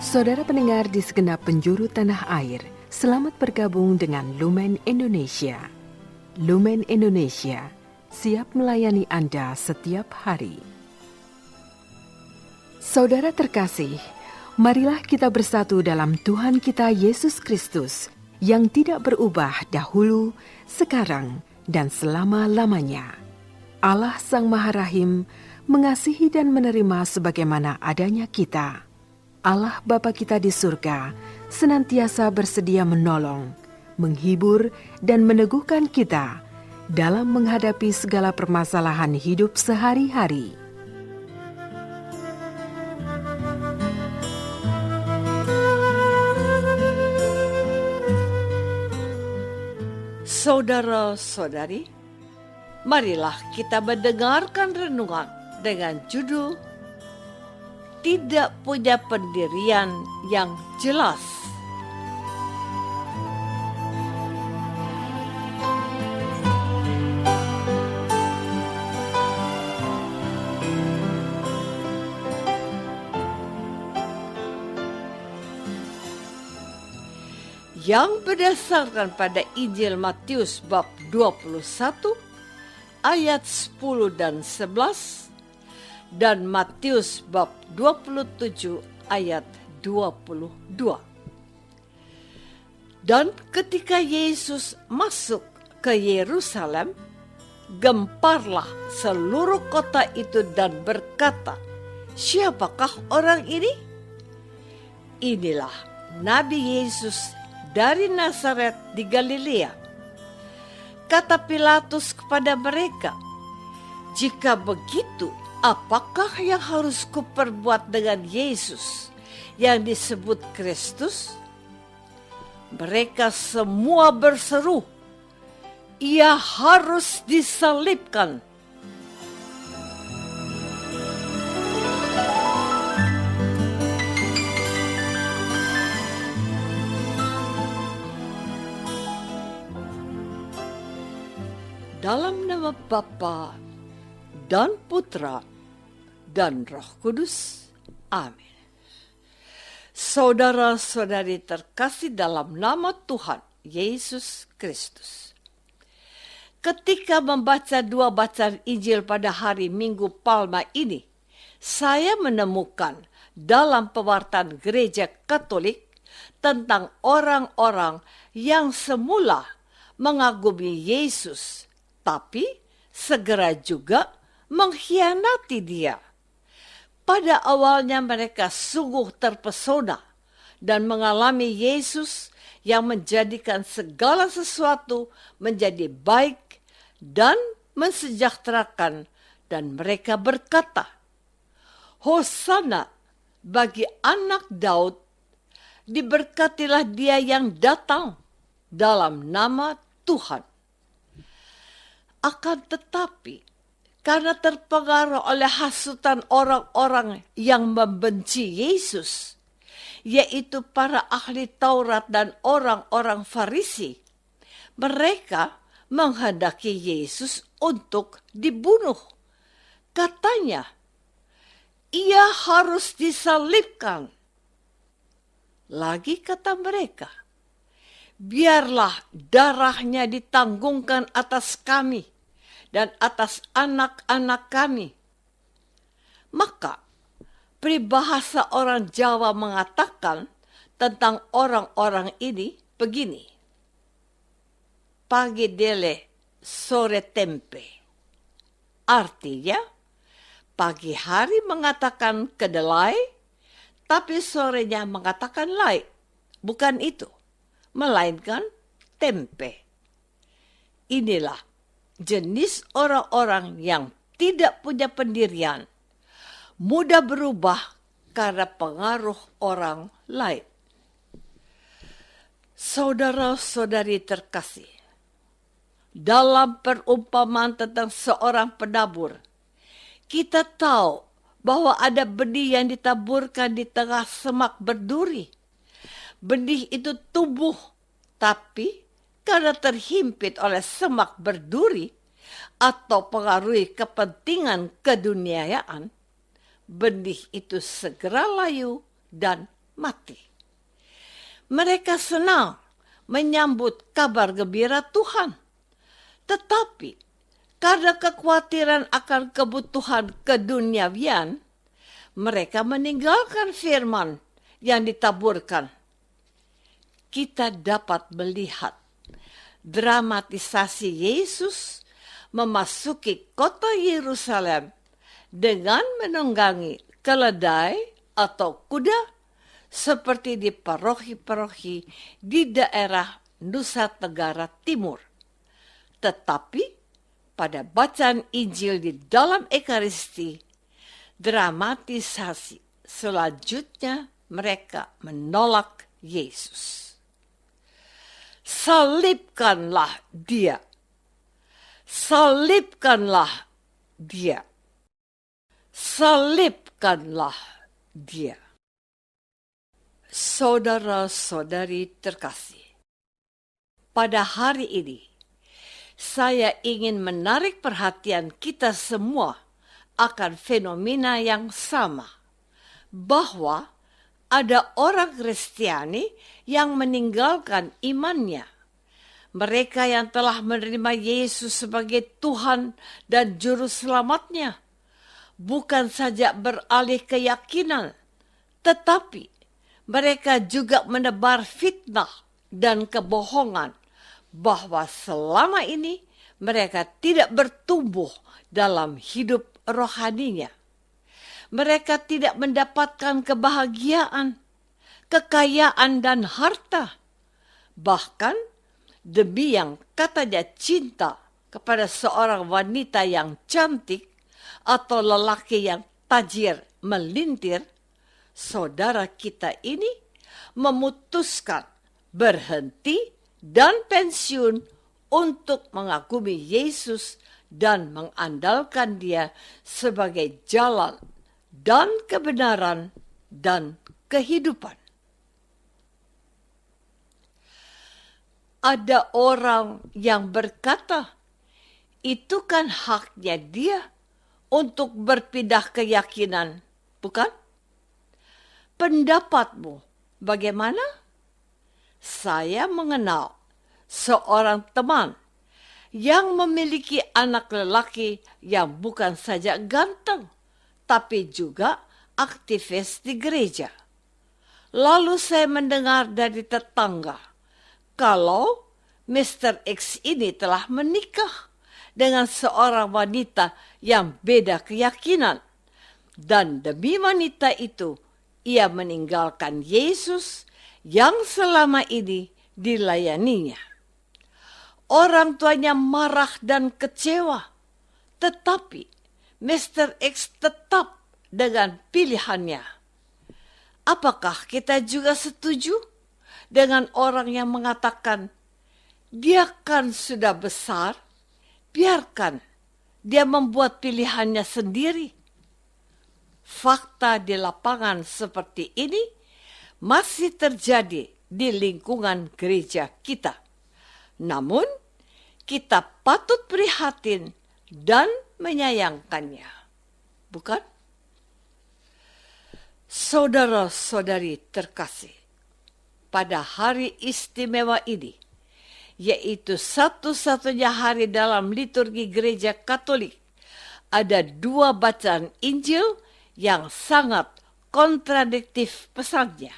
Saudara pendengar di segenap penjuru tanah air, selamat bergabung dengan Lumen Indonesia. Lumen Indonesia siap melayani Anda setiap hari. Saudara terkasih, marilah kita bersatu dalam Tuhan kita Yesus Kristus yang tidak berubah dahulu, sekarang, dan selama-lamanya. Allah Sang Maha Rahim mengasihi dan menerima sebagaimana adanya kita. Allah Bapa kita di surga senantiasa bersedia menolong, menghibur, dan meneguhkan kita dalam menghadapi segala permasalahan hidup sehari-hari. Saudara-saudari, marilah kita mendengarkan renungan dengan judul Tidak Punya Pendirian yang Jelas. Yang berdasarkan pada Injil Matius bab 21 ayat 10 dan 11 dan Matius bab 27 ayat 22. Dan ketika Yesus masuk ke Yerusalem, gemparlah seluruh kota itu dan berkata, "Siapakah orang ini?" Inilah Nabi Yesus dari Nazaret di Galilea. Kata Pilatus kepada mereka, "Jika begitu, apakah yang harus kuperbuat dengan Yesus yang disebut Kristus?" Mereka semua berseru, "Ia harus disalibkan." Dalam nama Bapa dan Putra dan Roh Kudus. Amin. Saudara-saudari terkasih dalam nama Tuhan Yesus Kristus. Ketika membaca dua bacaan Injil pada hari Minggu Palma ini, saya menemukan dalam pewartaan gereja Katolik tentang orang-orang yang semula mengagumi Yesus, tapi segera juga mengkhianati Dia. Pada awalnya mereka sungguh terpesona dan mengalami Yesus yang menjadikan segala sesuatu menjadi baik dan mensejahterakan, dan mereka berkata, "Hosana bagi anak Daud, diberkatilah Dia yang datang dalam nama Tuhan." Akan tetapi, karena terpengaruh oleh hasutan orang-orang yang membenci Yesus, yaitu para ahli Taurat dan orang-orang Farisi, mereka menghendaki Yesus untuk dibunuh. Katanya, "Ia harus disalibkan." Lagi kata mereka, "Biarlah darahnya ditanggungkan atas kami dan atas anak-anak kami." Maka, peribahasa orang Jawa mengatakan tentang orang-orang ini begini, "Pagi dele, sore tempe." Artinya, pagi hari mengatakan kedelai, tapi sorenya mengatakan lai. Bukan itu, melainkan tempe. Inilah jenis orang-orang yang tidak punya pendirian, mudah berubah karena pengaruh orang lain. Saudara-saudari terkasih, dalam perumpamaan tentang seorang penabur, kita tahu bahwa ada benih yang ditaburkan di tengah semak berduri. Benih itu tumbuh, tapi karena terhimpit oleh semak berduri atau pengaruhi kepentingan keduniayaan, benih itu segera layu dan mati. Mereka senang menyambut kabar gembira Tuhan. Tetapi karena kekhawatiran akan kebutuhan keduniawian, mereka meninggalkan firman yang ditaburkan. Kita dapat melihat dramatisasi Yesus memasuki kota Yerusalem dengan menunggangi keledai atau kuda seperti di paroki-paroki di daerah Nusa Tenggara Timur. Tetapi pada bacaan Injil di dalam Ekaristi, dramatisasi selanjutnya mereka menolak Yesus. Salibkanlah dia. Salibkanlah dia. Salibkanlah dia. Saudara-saudari terkasih, pada hari ini saya ingin menarik perhatian kita semua akan fenomena yang sama, bahwa ada orang Kristiani yang meninggalkan imannya. Mereka yang telah menerima Yesus sebagai Tuhan dan Juru Selamatnya, bukan saja beralih keyakinan, tetapi mereka juga menebar fitnah dan kebohongan bahwa selama ini mereka tidak bertumbuh dalam hidup rohaninya. Mereka tidak mendapatkan kebahagiaan, kekayaan, dan harta. Bahkan demi yang katanya cinta kepada seorang wanita yang cantik atau lelaki yang tajir melintir, saudara kita ini memutuskan berhenti dan pensiun untuk mengagumi Yesus dan mengandalkan Dia sebagai jalan dan kebenaran dan kehidupan. Ada orang yang berkata, itu kan haknya dia untuk berpindah keyakinan, bukan? Pendapatmu bagaimana? Saya mengenal seorang teman yang memiliki anak lelaki yang bukan saja ganteng, tapi juga aktivis di gereja. Lalu saya mendengar dari tetangga kalau Mr. X ini telah menikah dengan seorang wanita yang beda keyakinan. Dan demi wanita itu, ia meninggalkan Yesus yang selama ini dilayaninya. Orang tuanya marah dan kecewa, tetapi Mr. X tetap dengan pilihannya. Apakah kita juga setuju dengan orang yang mengatakan, dia kan sudah besar, biarkan dia membuat pilihannya sendiri? Fakta di lapangan seperti ini masih terjadi di lingkungan gereja kita. Namun, kita patut prihatin dan menyayangkannya, bukan? Saudara-saudari terkasih, pada hari istimewa ini, yaitu satu-satunya hari dalam liturgi gereja Katolik, ada dua bacaan Injil yang sangat kontradiktif pesannya.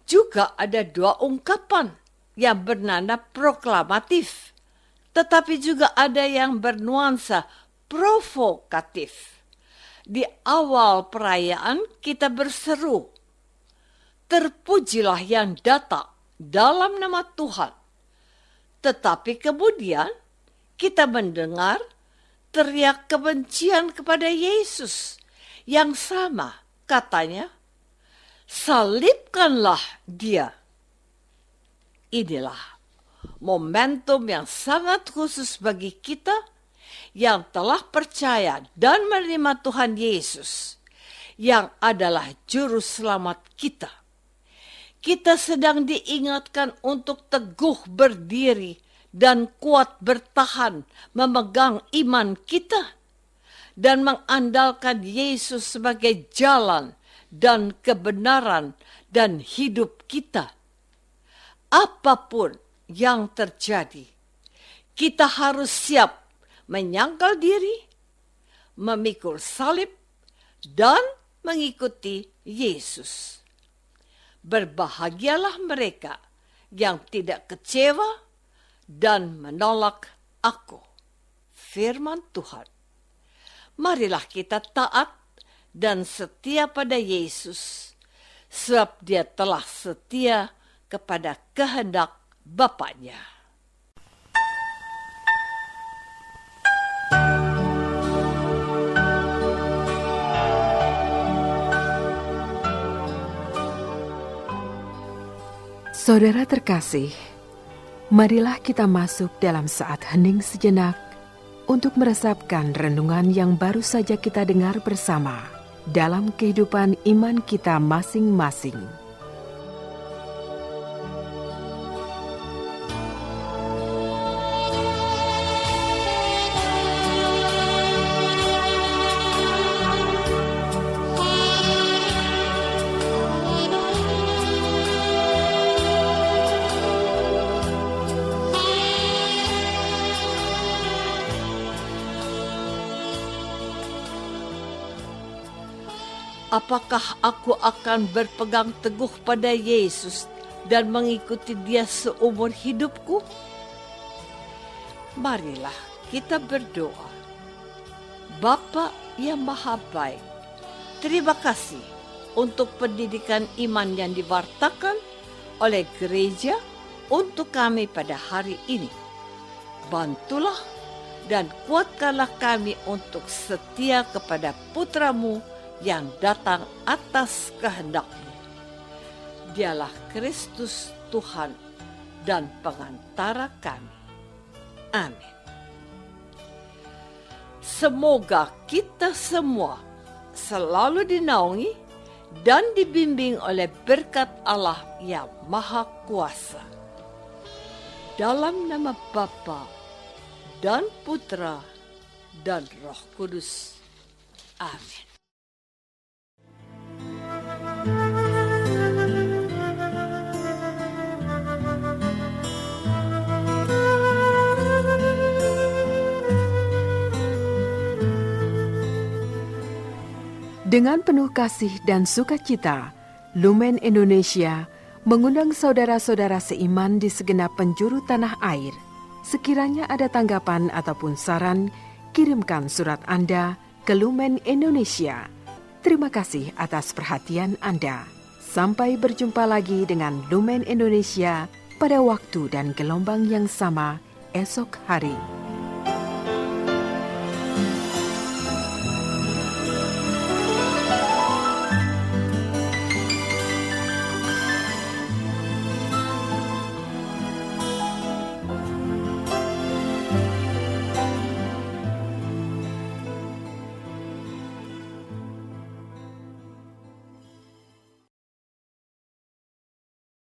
Juga ada dua ungkapan yang bernada proklamatif, tetapi juga ada yang bernuansa provokatif. Di awal perayaan kita berseru, terpujilah yang datang dalam nama Tuhan. Tetapi kemudian kita mendengar teriak kebencian kepada Yesus yang sama, katanya, salibkanlah dia. Inilah momentum yang sangat khusus bagi kita yang telah percaya dan menerima Tuhan Yesus, yang adalah juru selamat kita. Kita sedang diingatkan untuk teguh berdiri dan kuat bertahan memegang iman kita dan mengandalkan Yesus sebagai jalan dan kebenaran dan hidup kita. Apapun yang terjadi, kita harus siap menyangkal diri, memikul salib, dan mengikuti Yesus. Berbahagialah mereka yang tidak kecewa dan menolak aku. Firman Tuhan. Marilah kita taat dan setia pada Yesus, sebab Dia telah setia kepada kehendak Bapaknya. Saudara terkasih, marilah kita masuk dalam saat hening sejenak untuk meresapkan renungan yang baru saja kita dengar bersama dalam kehidupan iman kita masing-masing. Apakah aku akan berpegang teguh pada Yesus dan mengikuti Dia seumur hidupku? Marilah kita berdoa. Bapa yang Maha Baik, terima kasih untuk pendidikan iman yang diwartakan oleh gereja untuk kami pada hari ini. Bantulah dan kuatkanlah kami untuk setia kepada putra-Mu yang datang atas kehendak-Mu. Dialah Kristus Tuhan dan pengantara kami. Amin. Semoga kita semua selalu dinaungi dan dibimbing oleh berkat Allah yang Maha Kuasa. Dalam nama Bapa dan Putra dan Roh Kudus. Amin. Dengan penuh kasih dan sukacita, Lumen Indonesia mengundang saudara-saudara seiman di segenap penjuru tanah air. Sekiranya ada tanggapan ataupun saran, kirimkan surat Anda ke Lumen Indonesia. Terima kasih atas perhatian Anda. Sampai berjumpa lagi dengan Lumen Indonesia pada waktu dan gelombang yang sama esok hari.